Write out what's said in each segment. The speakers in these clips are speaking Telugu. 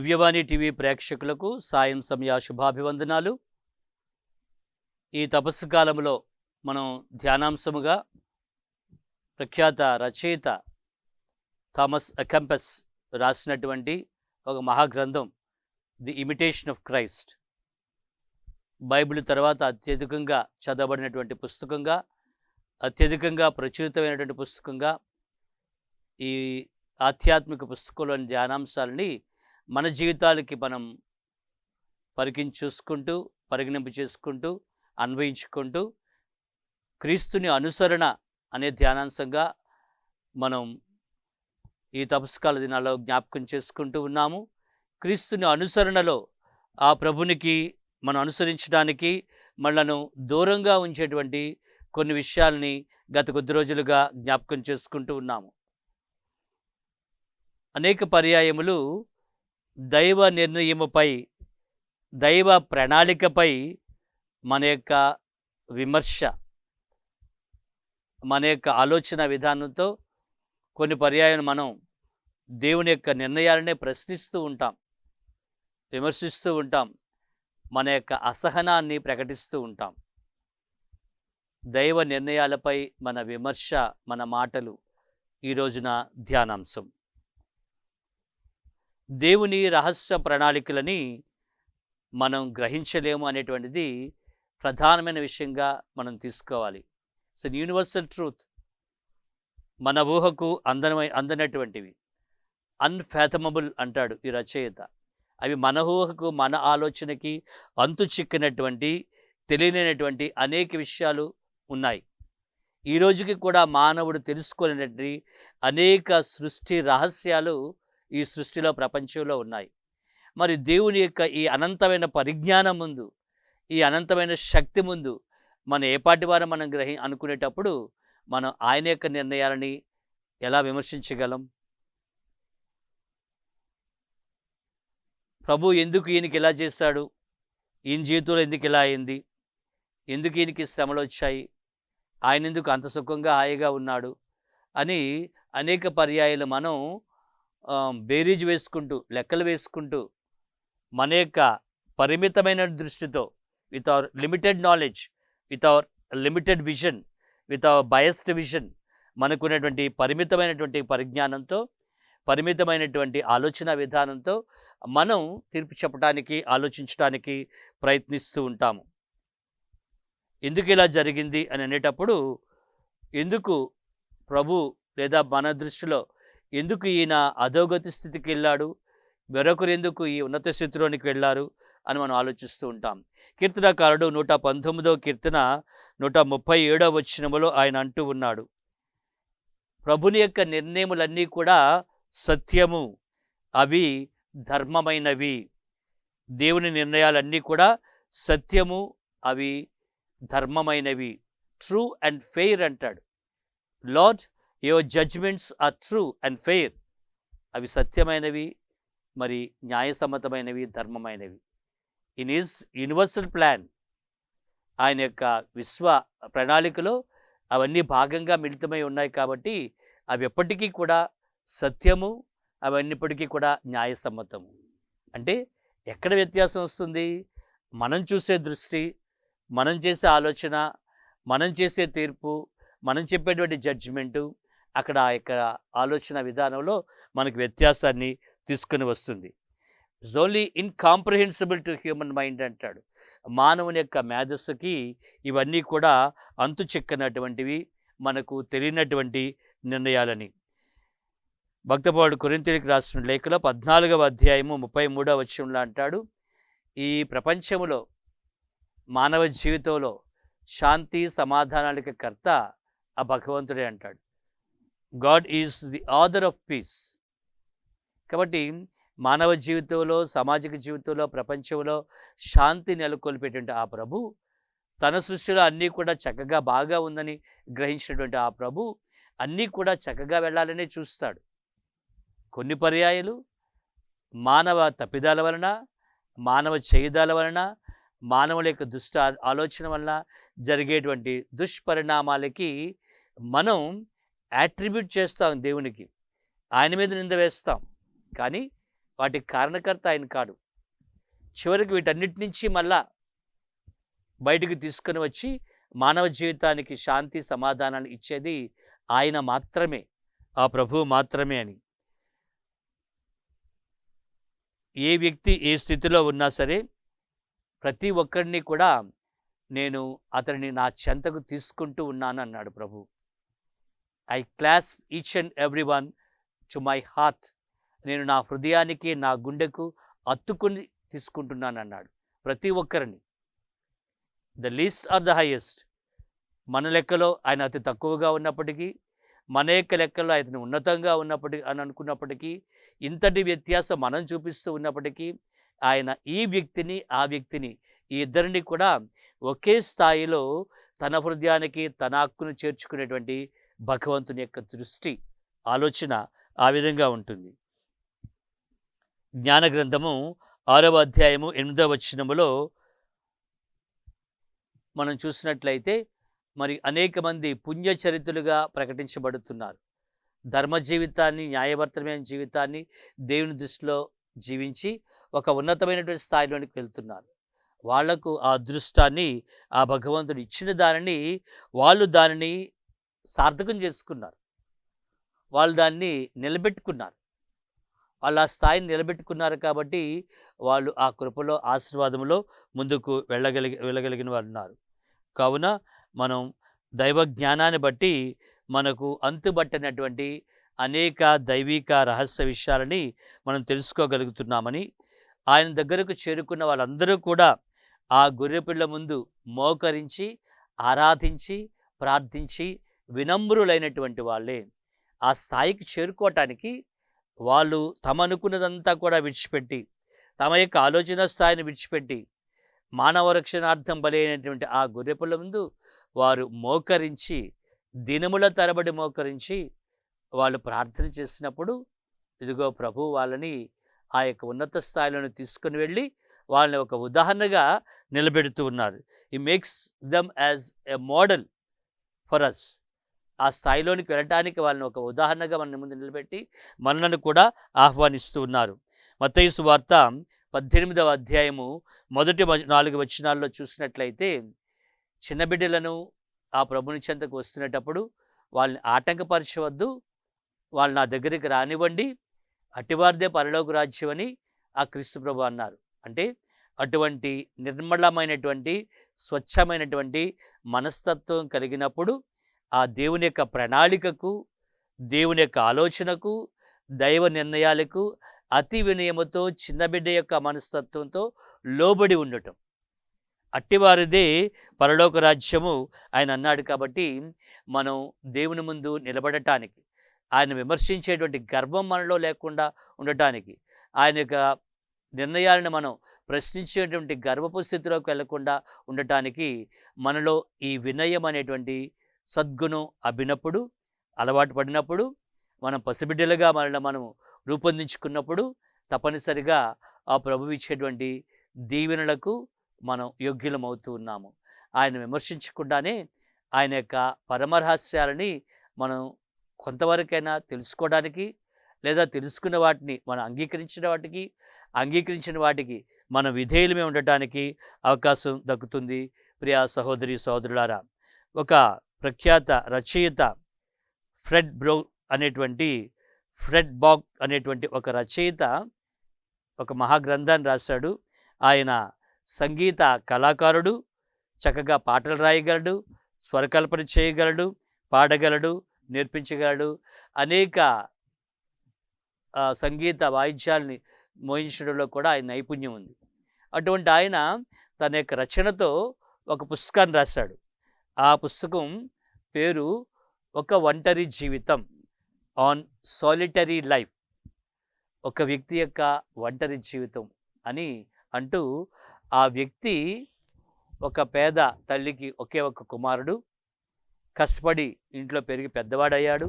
దివ్యవాణి టీవీ ప్రేక్షకులకు సాయం సమయ శుభాభివందనాలు. ఈ తపస్సు కాలంలో మనం ధ్యానాంశముగా ప్రఖ్యాత రచయిత థామస్ అకెంపస్ రాసినటువంటి ఒక మహాగ్రంథం the imitation of Christ, Bible తర్వాత అత్యధికంగా చదవబడినటువంటి పుస్తకంగా, అత్యధికంగా ప్రచురితమైనటువంటి పుస్తకంగా ఈ ఆధ్యాత్మిక పుస్తకంలోని ధ్యానాంశాలని మన జీవితాలకి మనం చూసుకుంటూ, పరిగణింపు చేసుకుంటూ, అన్వయించుకుంటూ క్రీస్తుని అనుసరణ అనే ధ్యానాంశంగా మనం ఈ తపస్కాల దినాల్లో జ్ఞాపకం చేసుకుంటూ ఉన్నాము. క్రీస్తుని అనుసరణలో ఆ ప్రభునికి మనం అనుసరించడానికి మనలను దూరంగా ఉంచేటువంటి కొన్ని విషయాల్ని గత కొద్ది రోజులుగా జ్ఞాపకం చేసుకుంటూ ఉన్నాము. అనేక పర్యాయములు దైవ నిర్ణయముపై, దైవ ప్రణాళికపై మన యొక్క విమర్శ, మన యొక్క ఆలోచన విధానంతో కొన్ని పర్యాయాలు మనం దేవుని యొక్క నిర్ణయాలనే ప్రశ్నిస్తూ ఉంటాం, విమర్శిస్తూ ఉంటాం, మన యొక్క అసహనాన్ని ప్రకటిస్తూ ఉంటాం. దైవ నిర్ణయాలపై మన విమర్శ, మన మాటలు ఈ రోజున ధ్యానాంశం. దేవుని రహస్య ప్రణాళికలని మనం గ్రహించలేము అనేటువంటిది ప్రధానమైన విషయంగా మనం తీసుకోవాలి. It's an universal truth. మన ఊహకు అందనటువంటివి, అన్ఫాథమబుల్ అంటాడు ఈ రచయిత. అవి మన ఊహకు, మన ఆలోచనకి అంతు చిక్కినటువంటి, తెలియనటువంటి అనేక విషయాలు ఉన్నాయి. ఈ రోజుకి కూడా మానవుడు తెలుసుకోలేనటువంటి అనేక సృష్టి రహస్యాలు ఈ సృష్టిలో, ప్రపంచంలో ఉన్నాయి. మరి దేవుని యొక్క ఈ అనంతమైన పరిజ్ఞానం ముందు, ఈ అనంతమైన శక్తి ముందు మనం ఏపాటి వారు మనం అనుకునేటప్పుడు మనం ఆయన యొక్క నిర్ణయాలని ఎలా విమర్శించగలం? ప్రభు ఎందుకు ఈయనకి ఇలా చేశాడు? ఈయన జీవితంలో ఎందుకు ఇలా అయింది? ఎందుకు ఈయనకి శ్రమలు వచ్చాయి? ఆయన ఎందుకు అంత సుఖంగా హాయిగా ఉన్నాడు అని అనేక పర్యాయాలు మనం బేరీజ్ వేసుకుంటూ, లెక్కలు వేసుకుంటూ, మన యొక్క పరిమితమైన దృష్టితో, with our limited knowledge, with our limited vision, with our biased vision, మనకున్నటువంటి పరిమితమైనటువంటి పరిజ్ఞానంతో, పరిమితమైనటువంటి ఆలోచన విధానంతో మనం తీర్పు చెప్పడానికి, ఆలోచించడానికి ప్రయత్నిస్తూ ఉంటాము. ఎందుకు ఇలా జరిగింది అని అనేటప్పుడు, ఎందుకు ప్రభు లేదా మన దృష్టిలో ఎందుకు ఈయన అధోగతి స్థితికి వెళ్ళాడు, మరొకరు ఎందుకు ఈ ఉన్నత స్థితిలోనికి వెళ్ళారు అని మనం ఆలోచిస్తూ ఉంటాం. కీర్తనకారుడు 119వ కీర్తన 137వ వచనములో ఆయన అంటూ ఉన్నాడు, ప్రభుని యొక్క నిర్ణయములన్నీ కూడా సత్యము, అవి ధర్మమైనవి. దేవుని నిర్ణయాలన్నీ కూడా సత్యము, అవి ధర్మమైనవి. ట్రూ అండ్ ఫెయిర్ అంటాడు. Lord, your judgments are true and fair. అవి సత్యమైనవి, మరి న్యాయసమ్మతమైనవి, ధర్మమైనవి. ఇన్ హిస్ యూనివర్సల్ ప్లాన్, ఆయన యొక్క విశ్వ ప్రణాళికలో అవన్నీ భాగంగా మిళితమై ఉన్నాయి కాబట్టి అవి ఎప్పటికీ కూడా సత్యము, అవన్నీప్పటికీ కూడా న్యాయసమ్మతము. అంటే ఎక్కడ వ్యత్యాసం వస్తుంది? మనం చూసే దృష్టి, మనం చేసే ఆలోచన, మనం చేసే తీర్పు, మనం చెప్పేటువంటి జడ్జిమెంటు, అక్కడ ఆ యొక్క ఆలోచన విధానంలో మనకు వ్యత్యాసాన్ని తీసుకుని వస్తుంది. It's only incomprehensible to human mind అంటాడు. మానవుని యొక్క మేధస్సుకి ఇవన్నీ కూడా అంతు చిక్కనటువంటివి, మనకు తెలియనటువంటి నిర్ణయాలని. భక్తపౌరుడు కొరింథీయులకు రాసిన లేఖలో 14వ అధ్యాయము 33వ వచనంలో అంటాడు, ఈ ప్రపంచములో, మానవ జీవితంలో శాంతి సమాధానాలకు కర్త ఆ భగవంతుడే అంటాడు. God is the author of peace. కాబట్టి మానవ జీవితంలో, సామాజిక జీవితంలో, ప్రపంచంలో శాంతి నెలకొల్పేటువంటి ఆ ప్రభు, తన సృష్టిలో అన్నీ కూడా చక్కగా బాగా ఉందని గ్రహించినటువంటి ఆ ప్రభు అన్నీ కూడా చక్కగా వెళ్ళాలనే చూస్తాడు. కొన్ని పర్యాయాలు మానవ తప్పిదాల వలన, మానవ చేయుదాల వలన, మానవుల యొక్క దుష్ట ఆలోచన వలన జరిగేటువంటి దుష్పరిణామాలకి మనం యాట్రిబ్యూట్ చేస్తాం దేవునికి, ఆయన మీద నింద వేస్తాం. కానీ వాటికి కారణకర్త ఆయన కాడు. చివరికి వీటన్నిటి నుంచి మళ్ళా బయటికి తీసుకొని వచ్చి మానవ జీవితానికి శాంతి సమాధానాన్ని ఇచ్చేది ఆయన మాత్రమే, ఆ ప్రభువు మాత్రమే అని. ఏ వ్యక్తి ఏ స్థితిలో ఉన్నా సరే ప్రతి ఒక్కరిని కూడా నేను అతనిని నా చెంతకు తీసుకుంటూ ఉన్నాను అన్నాడు ప్రభు. I clasp each and every one to my heart. నేను నా హృదయానికి నా గుండెకు అత్తుకుని తీసుకుంటున్నాను అన్నాడు ప్రతి ఒక్కరిని. The least or the highest. మన లెక్కలో ఆయన అతి తక్కువగా ఉన్నప్పటికీ, మన యొక్క లెక్కలో ఆయన ఉన్నతంగా ఉన్నప్పటికీ అని అనుకున్నప్పటికీ, ఇంతటి వ్యత్యాసం మనం చూపిస్తూ ఉన్నప్పటికీ, ఆయన ఈ వ్యక్తిని ఆ వ్యక్తిని ఈ ఇద్దరిని కూడా ఒకే స్థాయిలో తన హృదయానికి తన హక్కును చేర్చుకునేటువంటి భగవంతుని యొక్క దృష్టి ఆలోచన ఆ విధంగా ఉంటుంది. జ్ఞాన గ్రంథము 6వ అధ్యాయము 8వ వచనములో మనం చూసినట్లయితే మరి అనేక మంది పుణ్యచరితులుగా ప్రకటించబడుతున్నారు. ధర్మ జీవితాన్ని, న్యాయవర్తమైన జీవితాన్ని దేవుని దృష్టిలో జీవించి ఒక ఉన్నతమైనటువంటి స్థాయిలోనికి వెళ్తున్నారు. వాళ్లకు ఆ అదృష్టాన్ని ఆ భగవంతుడు ఇచ్చిన దానిని వాళ్ళు దానిని సార్థకం చేసుకున్నారు. వాళ్ళు దాన్ని నిలబెట్టుకున్నారు. వాళ్ళు ఆ స్థాయిని నిలబెట్టుకున్నారు కాబట్టి వాళ్ళు ఆ కృపలో ఆశీర్వాదంలో ముందుకు వెళ్ళగలిగిన వారు ఉన్నారు. కావున మనం దైవ జ్ఞానాన్ని బట్టి మనకు అంతుబట్టనటువంటి అనేక దైవిక రహస్య విషయాలని మనం తెలుసుకోగలుగుతున్నామని, ఆయన దగ్గరకు చేరుకున్న వాళ్ళందరూ కూడా ఆ గొర్రెపిల్ల ముందు మోకరించి ఆరాధించి ప్రార్థించి వినమ్రులైనటువంటి వాళ్ళే. ఆ స్థాయికి చేరుకోవటానికి వాళ్ళు తమ అనుకున్నదంతా కూడా విడిచిపెట్టి, తమ యొక్క ఆలోచన స్థాయిని విడిచిపెట్టి, మానవ రక్షణార్థం బలైనటువంటి ఆ గొర్రెపిల్ల ముందు వారు మోకరించి, దినముల తరబడి మోకరించి వాళ్ళు ప్రార్థన చేసినప్పుడు, ఇదిగో ప్రభు వాళ్ళని ఆ యొక్క ఉన్నత స్థాయిలోని తీసుకుని వెళ్ళి వాళ్ళని ఒక ఉదాహరణగా నిలబెడుతూ ఉన్నారు. ఈ makes them as a model for us. ఆ స్థాయిలోనికి వెళ్ళటానికి వాళ్ళని ఒక ఉదాహరణగా మన ముందు నిలబెట్టి మనలను కూడా ఆహ్వానిస్తూ ఉన్నారు. మత్తయి సువార్త 18వ అధ్యాయము మొదటి 4 వచనాల్లో చూసినట్లయితే, చిన్న బిడ్డలను ఆ ప్రభుని చెంతకు వస్తున్నప్పుడు వాళ్ళని ఆటంకపరచవద్దు, వాళ్ళు నా దగ్గరికి రానివ్వండి, అటివారిదే పరలోక రాజ్యం అని ఆ క్రీస్తు ప్రభు అన్నారు. అంటే అటువంటి నిర్మలమైనటువంటి స్వచ్ఛమైనటువంటి మనస్తత్వం కలిగినప్పుడు ఆ దేవుని యొక్క ప్రణాళికకు, దేవుని యొక్క ఆలోచనకు, దైవ నిర్ణయాలకు అతి వినయముతో చిన్న బిడ్డ యొక్క మనస్తత్వంతో లోబడి ఉండటం, అట్టివారిదే పరలోక రాజ్యము ఆయన అన్నాడు. కాబట్టి మనం దేవుని ముందు నిలబడటానికి, ఆయన విమర్శించేటువంటి గర్వం మనలో లేకుండా ఉండటానికి, ఆయన యొక్క నిర్ణయాలను మనం ప్రశ్నించేటువంటి గర్వపు స్థితిలోకి వెళ్లకుండా ఉండటానికి మనలో ఈ వినయం అనేటువంటి సద్గుణం అబ్బినప్పుడు, అలవాటు పడినప్పుడు, మనం పసిబిడ్డలుగా మనం రూపొందించుకున్నప్పుడు తప్పనిసరిగా ఆ ప్రభువు ఇచ్చేటువంటి దీవెనలకు మనం యోగ్యులమవుతూ ఉన్నాము. ఆయన విమర్శించకుండానే ఆయన యొక్క పరమరహస్యాలని మనం కొంతవరకైనా తెలుసుకోవడానికి, లేదా తెలుసుకున్న వాటిని మనం అంగీకరించిన వాటికి మన విధేయులమే ఉండటానికి అవకాశం దక్కుతుంది. ప్రియా సహోదరి సహోదరులారా, ఒక ప్రఖ్యాత రచయిత ఫ్రెడ్ బాగ్ అనేటువంటి ఒక రచయిత ఒక మహాగ్రంథాన్ని రాశాడు. ఆయన సంగీత కళాకారుడు, చక్కగా పాటలు రాయగలడు, స్వరకల్పన చేయగలడు, పాడగలడు, నేర్పించగలడు, అనేక సంగీత వాయిద్యాల్ని మోయించడంలో కూడా ఆయన నైపుణ్యం ఉంది. అటువంటి ఆయన తన యొక్క రచనతో ఒక పుస్తకాన్ని రాశాడు. ఆ పుస్తకం పేరు ఒక ఒంటరి జీవితం, ఆన్ సాలిటరీ లైఫ్. ఒక వ్యక్తి యొక్క ఒంటరి జీవితం అని అంటూ, ఆ వ్యక్తి ఒక పేద తల్లికి ఒకే ఒక కుమారుడు, కష్టపడి ఇంట్లో పెరిగి పెద్దవాడయ్యాడు.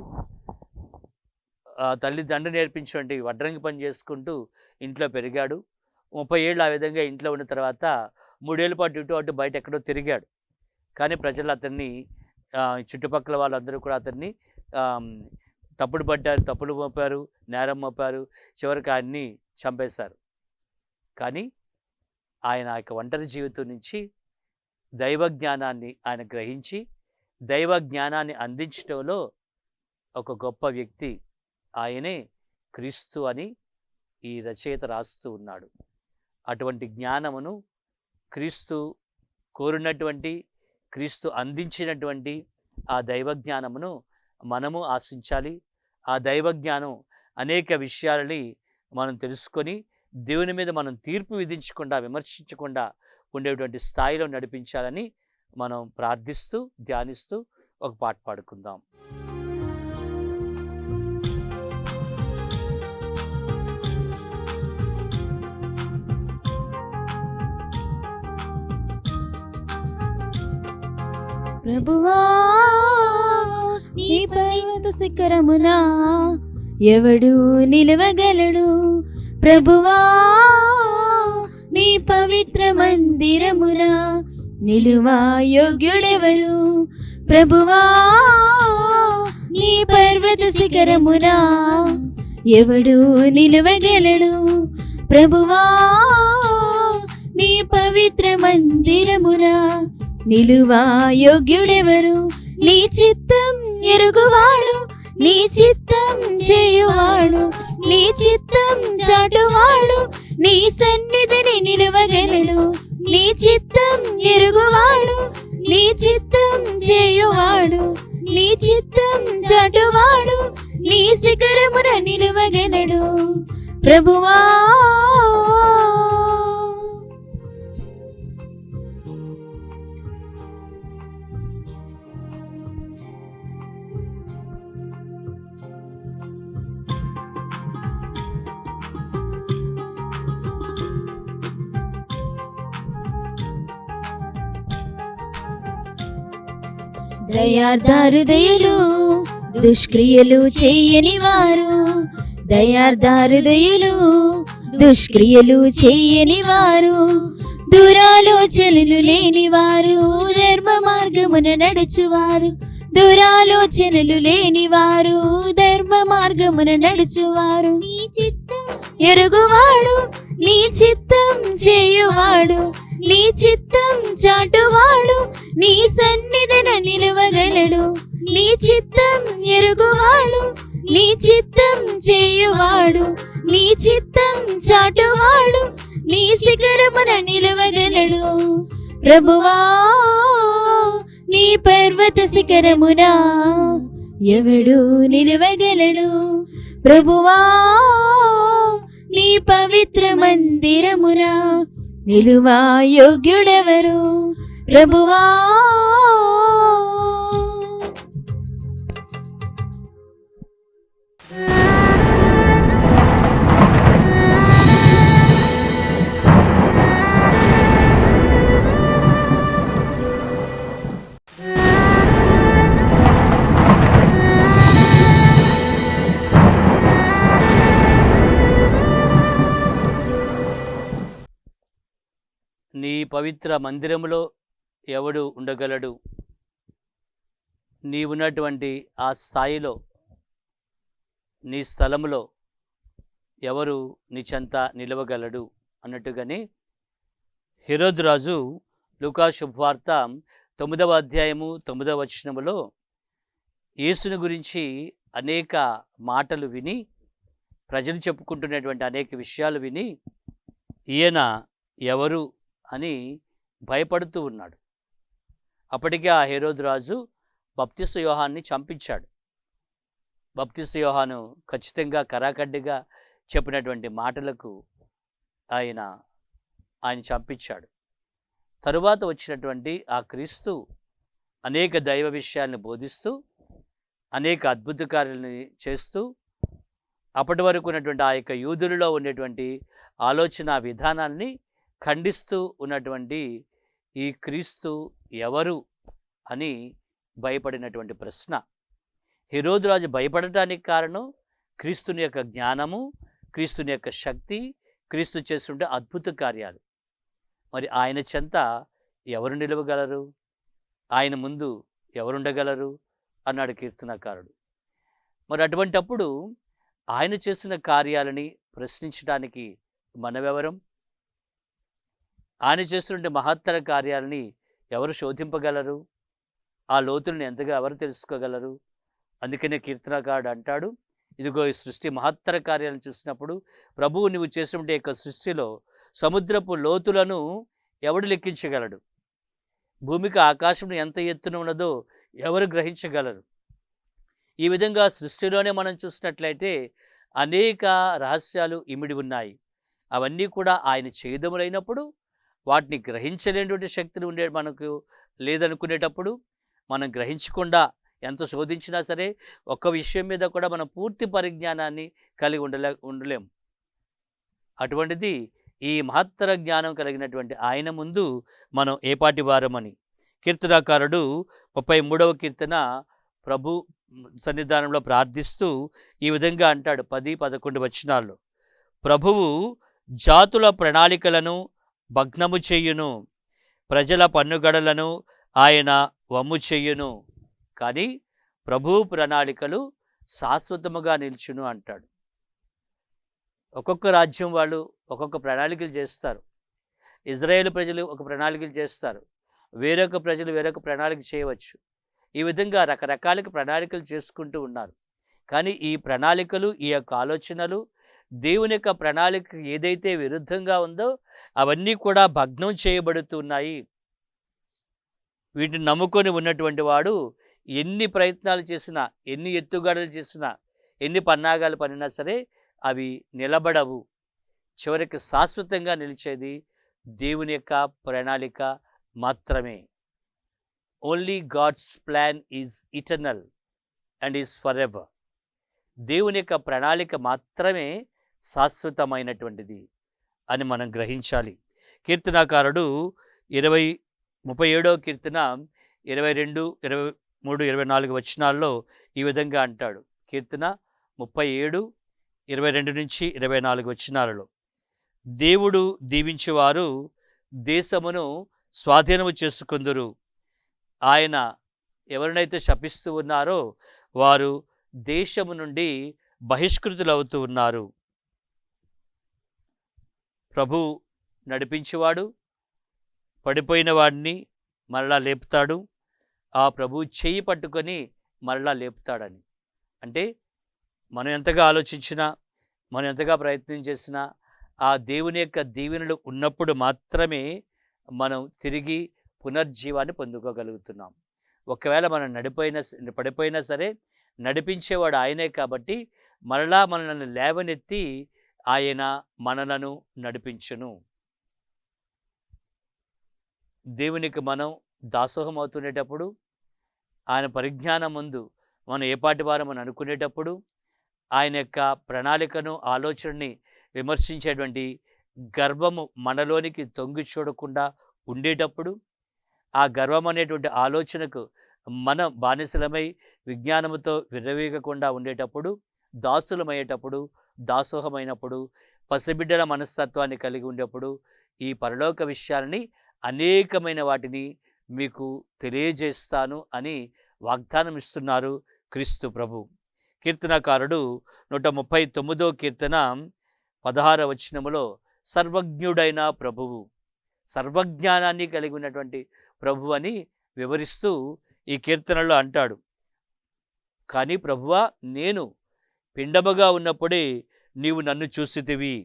తల్లి తండ్రి నేర్పించినటువంటి వడ్రంగి పని చేసుకుంటూ ఇంట్లో పెరిగాడు. 30 ఏళ్ళు ఆ విధంగా ఇంట్లో ఉన్న తర్వాత 3 ఏళ్ళ పాటు ఇటు అటు బయట ఎక్కడో తిరిగాడు. కానీ ప్రజలు అతన్ని, చుట్టుపక్కల వాళ్ళందరూ కూడా అతన్ని తప్పుడు పడ్డారు, తప్పులు మోపారు, నేరం మోపారు, చివరికి ఆయన్ని చంపేశారు. కానీ ఆయన యొక్క ఒంటరి జీవితం నుంచి దైవ జ్ఞానాన్ని ఆయన గ్రహించి దైవ జ్ఞానాన్ని అందించడంలో ఒక గొప్ప వ్యక్తి ఆయనే క్రీస్తు అని ఈ రచయిత రాస్తూ ఉన్నాడు. అటువంటి జ్ఞానమును క్రీస్తు కోరినటువంటి, క్రీస్తు అందించినటువంటి ఆ దైవ జ్ఞానమును మనము ఆశించాలి. ఆ దైవ జ్ఞానం అనేక విషయాలని మనం తెలుసుకొని దేవుని మీద మనం తీర్పు విధించకుండా, విమర్శించకుండా ఉండేటువంటి స్థాయిలో నడిపించాలని మనం ప్రార్థిస్తూ, ధ్యానిస్తూ ఒక పాట పాడుకుందాం. ప్రభువా నీ పర్వత శిఖరమున ఎవడు నిలవగలడు? ప్రభువా నీ పవిత్ర మందిరమున నిలువా యోగ్యుడెవడు? ప్రభువా నీ పర్వత శిఖరమున ఎవడు నిలవగలడు? ప్రభువా నీ పవిత్ర మందిరమున నిలువా యోగ్యుడెవరు? నీ చిత్తం ఎరుగువాడు, నీ చిత్తం చేయువాడు, నీ చిత్తం చాటువాడు, నీ సన్నిధిని నిలువగలడు. నీ చిత్తం ఎరుగువాడు, నీ చిత్తం చేయువాడు, నీ చిత్తం చాటువాడు, నీ శిఖరమున నిలువగలడు. ప్రభువా దయార్థహృదయులు దుష్క్రియలు చేయని వారు, దయార్థహృదయులు దుష్క్రియలు చేయని వారు, దురాలోచనలు లేని వారు, ధర్మ మార్గమున నడుచువారు, దురాలోచనలు లేని వారు, ధర్మ మార్గమున నడుచువారు. నీ చిత్తం ఎరుగువాడు, నీ చిత్తం చేయువాడు, నీ చిత్తం చాటువాడు, నీ సన్నిధిన నిలువగలడు. నీ చిత్తం ఎరుగువాడు, నీ చిత్తం చేయువాడు, నీ చిత్తం చాటువాడు, నీ శిఖరమున నిలువగలడు. ప్రభువా నీ పర్వత శిఖరమున ఎవడు నిలువగలడు? ప్రభువా నీ పవిత్ర మందిరమున నిలువా యోగ్యుడెవరు? ప్రభువా నీ పవిత్ర మందిరములో ఎవడు ఉండగలడు? నీవున్నటువంటి ఆ స్థాయిలో, నీ స్థలములో ఎవరు నీ చెంత నిలవగలడు అన్నట్టుగానే హెరోదు రాజు లూకా శుభవార్త 9వ అధ్యాయము 9వ వచనములో యేసుని గురించి అనేక మాటలు విని, ప్రజలు చెప్పుకుంటున్నటువంటి అనేక విషయాలు విని ఈయన ఎవరు అని భయపడుతూ ఉన్నాడు. అప్పటికే ఆ హెరోదు రాజు బప్తిస్మ యోహాన్ని చంపించాడు. బప్తిస్మ యోహాను ఖచ్చితంగా కరాఖండిగా చెప్పినటువంటి మాటలకు ఆయన చంపించాడు. తరువాత వచ్చినటువంటి ఆ క్రీస్తు అనేక దైవ విషయాలను బోధిస్తూ, అనేక అద్భుత కార్యాలను చేస్తూ, అప్పటి వరకు ఉన్నటువంటి ఆ యొక్క యూదులలో ఉండేటువంటి ఆలోచన విధానాన్ని ఖండిస్తూ ఉన్నటువంటి ఈ క్రీస్తు ఎవరు అని భయపడినటువంటి ప్రశ్న. హెరోదు రాజు భయపడటానికి కారణం క్రీస్తుని యొక్క జ్ఞానము, క్రీస్తుని యొక్క శక్తి, క్రీస్తు చేస్తుంటే అద్భుత కార్యాలు. మరి ఆయన చెంత ఎవరు నిలవగలరు? ఆయన ముందు ఎవరుండగలరు అన్నాడు కీర్తనకారుడు. మరి అటువంటప్పుడు ఆయన చేసిన కార్యాలని ప్రశ్నించడానికి మనమెవరం? ఆయన చేస్తున్న మహత్తర కార్యాలని ఎవరు శోధింపగలరు? ఆ లోతులను ఎంతగా ఎవరు తెలుసుకోగలరు? అందుకనే కీర్తనకారుడు అంటాడు, ఇదిగో ఈ సృష్టి మహత్తర కార్యాలను చూసినప్పుడు, ప్రభువు నువ్వు చేసినటువంటి యొక్క సృష్టిలో సముద్రపు లోతులను ఎవడు లెక్కించగలడు? భూమికి ఆకాశం ఎంత ఎత్తున ఉన్నదో ఎవరు గ్రహించగలరు? ఈ విధంగా సృష్టిలోనే మనం చూసినట్లయితే అనేక రహస్యాలు ఇమిడి ఉన్నాయి. అవన్నీ కూడా ఆయన చేయుదములైనప్పుడు వాటిని గ్రహించలేనటువంటి శక్తులు మనకు లేదనుకునేటప్పుడు, మనం గ్రహించకుండా ఎంత శోధించినా సరే ఒక్క విషయం మీద కూడా మనం పూర్తి పరిజ్ఞానాన్ని కలిగి ఉండలేము. అటువంటిది ఈ మహత్తర జ్ఞానం కలిగినటువంటి ఆయన ముందు మనం ఏపాటి వారమని కీర్తనాకారుడు 33వ కీర్తన ప్రభు సన్నిధానంలో ప్రార్థిస్తూ ఈ విధంగా అంటాడు 10-11 వచనాల్లో. ప్రభువు జాతుల ప్రణాళికలను భగ్నము చెయ్యును, ప్రజల పన్నుగడలను ఆయన వమ్ము చెయ్యును, కానీ ప్రభువు ప్రణాళికలు శాశ్వతముగా నిల్చును అంటాడు. ఒక్కొక్క రాజ్యం వాళ్ళు ఒక్కొక్క ప్రణాళికలు చేస్తారు. ఇజ్రాయేల్ ప్రజలు ఒక ప్రణాళికలు చేస్తారు, వేరొక ప్రజలు వేరొక ప్రణాళిక చేయవచ్చు. ఈ విధంగా రకరకాల ప్రణాళికలు చేసుకుంటూ ఉన్నారు. కానీ ఈ ప్రణాళికలు, ఈ యొక్క ఆలోచనలు దేవుని యొక్క ప్రణాళిక ఏదైతే విరుద్ధంగా ఉందో అవన్నీ కూడా భగ్నం చేయబడుతున్నాయి. వీటిని నమ్ముకొని ఉన్నటువంటి వాడు ఎన్ని ప్రయత్నాలు చేసినా, ఎన్ని ఎత్తుగడలు చేసినా, ఎన్ని పన్నాగాలు పనినా సరే అవి నిలబడవు. చివరికి శాశ్వతంగా నిలిచేది దేవుని యొక్క ప్రణాళిక మాత్రమే. Only God's plan is eternal and is forever. దేవుని యొక్క ప్రణాళిక మాత్రమే శాశ్వతమైనటువంటిది అని మనం గ్రహించాలి. కీర్తనాకారుడు 37వ కీర్తన 22, 23, 24 వచనాల్లో ఈ విధంగా అంటాడు. కీర్తన 37, 22 నుంచి 24 వచనాలలో, దేవుడు దీవించేవారు దేశమును స్వాధీనము చేసుకుందురు, ఆయన ఎవరినైతే శపిస్తూ ఉన్నారో వారు దేశము నుండి బహిష్కృతులవుతూ ఉన్నారు. ప్రభు నడిపించేవాడు పడిపోయిన వాడిని మరలా లేపుతాడు, ఆ ప్రభు చెయ్యి పట్టుకొని మరలా లేపుతాడని. అంటే మనం ఎంతగా ఆలోచించినా, మనం ఎంతగా ప్రయత్నం చేసినా ఆ దేవుని యొక్క దీవెనలు ఉన్నప్పుడు మాత్రమే మనం తిరిగి పునర్జీవాన్ని పొందుకోగలుగుతున్నాం. ఒకవేళ మనం పడిపోయినా సరే నడిపించేవాడు ఆయనే కాబట్టి మరలా మనల్ని లేవనెత్తి ఆయన మనలను నడిపించును. దేవునికి మనం దాసోహం అవుతునేటప్పుడు, ఆయన పరిజ్ఞానం ముందు మనం ఏపాటి వారం అని అనుకునేటప్పుడు, ఆయన యొక్క ప్రణాళికను, ఆలోచనని విమర్శించేటువంటి గర్వము మనలోనికి తొంగి చూడకుండా ఉండేటప్పుడు, ఆ గర్వం అనేటువంటి ఆలోచనకు మనం బానిసలమై విజ్ఞానముతో విర్రవీగకుండా ఉండేటప్పుడు, దాసులమయ్యేటప్పుడు, దాసోహమైనప్పుడు, పసిబిడ్డల మనస్తత్వాన్ని కలిగి ఉండేప్పుడు ఈ పరలోక విషయాలని అనేకమైన వాటిని మీకు తెలియజేస్తాను అని వాగ్దానం ఇస్తున్నారు క్రీస్తు ప్రభు. కీర్తనకారుడు 139వ కీర్తన 16వ వచనములో సర్వజ్ఞుడైన ప్రభువు, సర్వజ్ఞానాన్ని కలిగి ఉన్నటువంటి ప్రభు అని వివరిస్తూ ఈ కీర్తనలో అంటాడు. కానీ ప్రభువా, నేను పిండముగా ఉన్నప్పుడే నీవు నన్ను చూసితివి,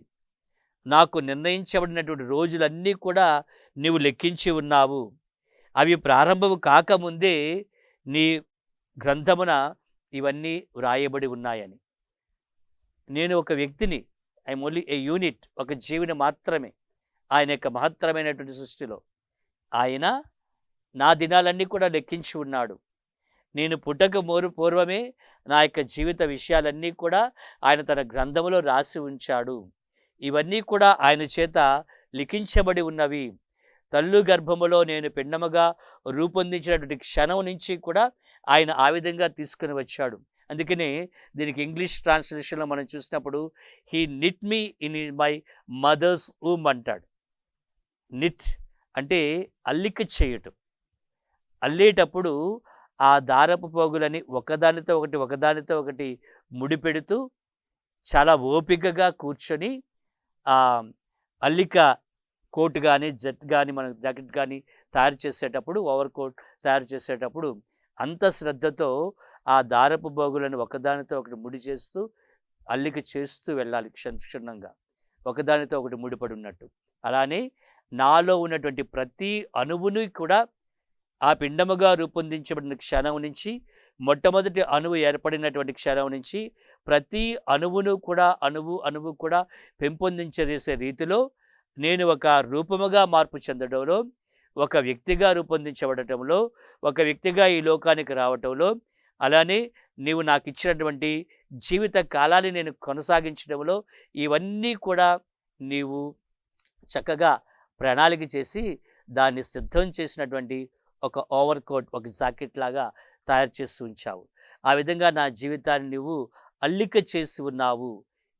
నాకు నిర్ణయించబడినటువంటి రోజులన్నీ కూడా నీవు లెక్కించి ఉన్నావు, అవి ప్రారంభము కాకముందే నీ గ్రంథమున ఇవన్నీ వ్రాయబడి ఉన్నాయని. నేను ఒక వ్యక్తిని, ఐఎమ్ ఓన్లీ ఏ యూనిట్, ఒక జీవిని మాత్రమే ఆయన యొక్క మహత్తరమైనటువంటి సృష్టిలో. ఆయన నా దినాలన్నీ కూడా లెక్కించి ఉన్నాడు. నేను పుట్టక పూర్వమే నా యొక్క జీవిత విషయాలన్నీ కూడా ఆయన తన గ్రంథములో రాసి ఉంచాడు. ఇవన్నీ కూడా ఆయన చేత లిఖించబడి ఉన్నవి. తల్లు గర్భములో నేను పిండముగా రూపొందించినటువంటి క్షణం నుంచి కూడా ఆయన ఆ విధంగా తీసుకుని వచ్చాడు. అందుకనే దీనికి ఇంగ్లీష్ ట్రాన్స్లేషన్లో మనం చూసినప్పుడు he knit me in my mother's womb అంటాడు. నిట్ అంటే అల్లిక చేయటం. అల్లేటప్పుడు ఆ దారపు పోగులని ఒకదానితో ఒకటి ఒకదానితో ఒకటి ముడిపెడుతూ చాలా ఓపికగా కూర్చొని ఆ అల్లిక కోట్ కానీ జెట్ కానీ మన జాకెట్ కానీ తయారు చేసేటప్పుడు ఓవర్ కోట్ తయారు చేసేటప్పుడు అంత శ్రద్ధతో ఆ దారపు పోగులను ఒకదానితో ఒకటి ముడి చేస్తూ అల్లిక చేస్తూ వెళ్ళాలి క్షుణ్ణంగా, ఒకదానితో ఒకటి ముడిపడి ఉన్నట్టు. అలానే నాలో ఉన్నటువంటి ప్రతి అణువుని కూడా ఆ పిండముగా రూపొందించబడిన క్షణం నుంచి, మొట్టమొదటి అణువు ఏర్పడినటువంటి క్షణం నుంచి ప్రతి అణువు కూడా పెంపొందించేసే రీతిలో నేను ఒక రూపముగా మార్పు చెందడంలో, ఒక వ్యక్తిగా రూపొందించబడటంలో, ఒక వ్యక్తిగా ఈ లోకానికి రావటంలో, అలానే నీవు నాకు ఇచ్చినటువంటి జీవిత కాలాన్ని నేను కొనసాగించడంలో ఇవన్నీ కూడా నీవు చక్కగా ప్రణాళిక చేసి దాన్ని సిద్ధం చేసినటువంటి ఒక ఓవర్ కోట్, ఒక జాకెట్ లాగా తయారు చేసి ఉంచావు. ఆ విధంగా నా జీవితాన్ని నువ్వు అల్లిక చేసి ఉన్నావు.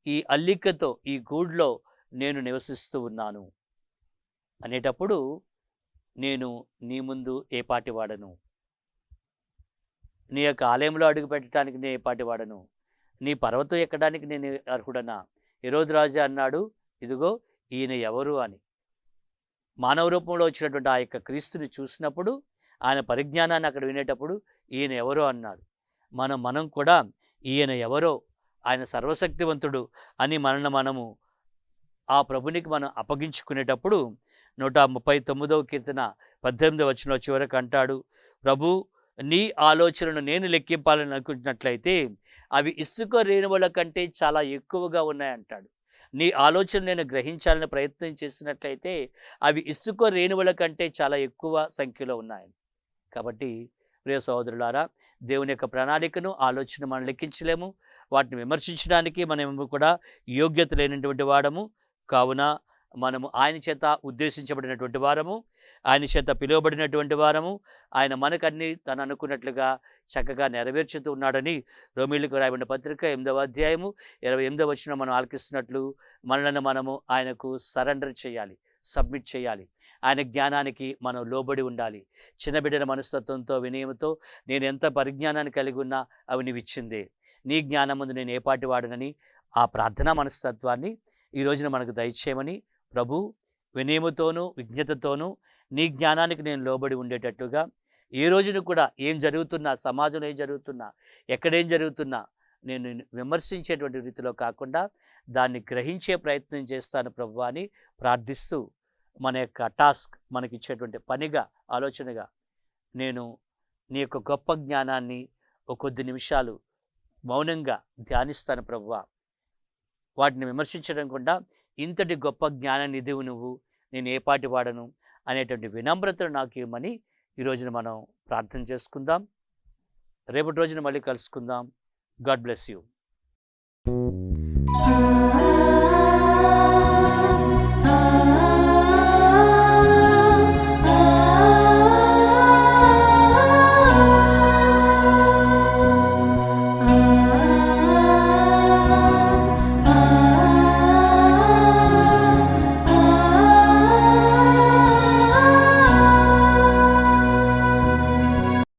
ఈ అల్లికతో, ఈ గూడ్లో నేను నివసిస్తూ ఉన్నాను అనేటప్పుడు నేను నీ ముందు ఏ పాటి వాడను, నీ యొక్క ఆలయంలో అడుగు పెట్టడానికి నేను ఏ పాటి వాడను, నీ పర్వతం ఎక్కడానికి నేను అర్హుడనా? హెరోదు రాజు అన్నాడు, ఇదిగో ఈయన ఎవరు అని. మానవ రూపంలో వచ్చినటువంటి ఆ యొక్క క్రీస్తుని చూసినప్పుడు, ఆయన పరిజ్ఞానాన్ని అక్కడ వినేటప్పుడు ఈయన ఎవరో అన్నాడు. మనం కూడా ఈయన ఎవరో, ఆయన సర్వశక్తివంతుడు అని మనము ఆ ప్రభునికి మనం అప్పగించుకునేటప్పుడు 139వ కీర్తన 18వ వచనం చివరకు అంటాడు, ప్రభు నీ ఆలోచనను నేను లెక్కింపాలని అనుకుంటున్నట్లయితే అవి ఇసుక రేణువుల కంటే చాలా ఎక్కువగా ఉన్నాయంటాడు. నీ ఆలోచన నేను గ్రహించాలని ప్రయత్నం చేసినట్లయితే అవి ఇసుక రేణువుల కంటే చాలా ఎక్కువ సంఖ్యలో ఉన్నాయి. కాబట్టి ప్రియ సహోదరులారా, దేవుని యొక్క ప్రణాళికను, ఆలోచన మనం లెక్కించలేము. వాటిని విమర్శించడానికి మనము కూడా యోగ్యత లేనటువంటి వాడము. కావున మనము ఆయన చేత ఉద్దేశించబడినటువంటి వారము, ఆయన చేత పిలువబడినటువంటి వారము. ఆయన మనకన్నీ తను అనుకున్నట్లుగా చక్కగా నెరవేర్చుతూ ఉన్నాడని రోమీయులకు రాయబడిన పత్రిక 8వ అధ్యాయము 28వ వచనం మనం ఆలకిస్తున్నట్లు మనలను మనము ఆయనకు సరెండర్ చేయాలి, సబ్మిట్ చేయాలి. ఆయన జ్ఞానానికి మనం లోబడి ఉండాలి. చిన్నబిడ్డల మనస్తత్వంతో, వినయంతో, నేను ఎంత పరిజ్ఞానాన్ని కలిగి ఉన్నా అవి నీవు ఇచ్చిందే, నీ జ్ఞానం ముందు నేను ఏపాటి వాడనని ఆ ప్రార్థనా మనస్తత్వాన్ని ఈ రోజున మనకు దయచేయమని ప్రభు వినయముతోనూ విజ్ఞతతోనూ నీ జ్ఞానానికి నేను లోబడి ఉండేటట్టుగా, ఏ రోజున కూడా ఏం జరుగుతున్నా, సమాజంలో ఏం జరుగుతున్నా, ఎక్కడేం జరుగుతున్నా నేను విమర్శించేటువంటి రీతిలో కాకుండా దాన్ని గ్రహించే ప్రయత్నం చేస్తాను ప్రభు అని ప్రార్థిస్తూ, మన యొక్క టాస్క్ మనకి ఇచ్చేటువంటి పనిగా, ఆలోచనగా నేను నీ యొక్క గొప్ప జ్ఞానాన్ని ఒక కొద్ది నిమిషాలు మౌనంగా ధ్యానిస్తాను ప్రభువా. వాటిని విమర్శించడం కూడా ఇంతటి గొప్ప జ్ఞాన నిధివు నువ్వు, నేను ఏ పాటి వాడను అనేటువంటి వినమ్రతను నాకు ఇవ్వమని ఈ రోజున మనం ప్రార్థన చేసుకుందాం. రేపటి రోజున మళ్ళీ కలుసుకుందాం. God bless you.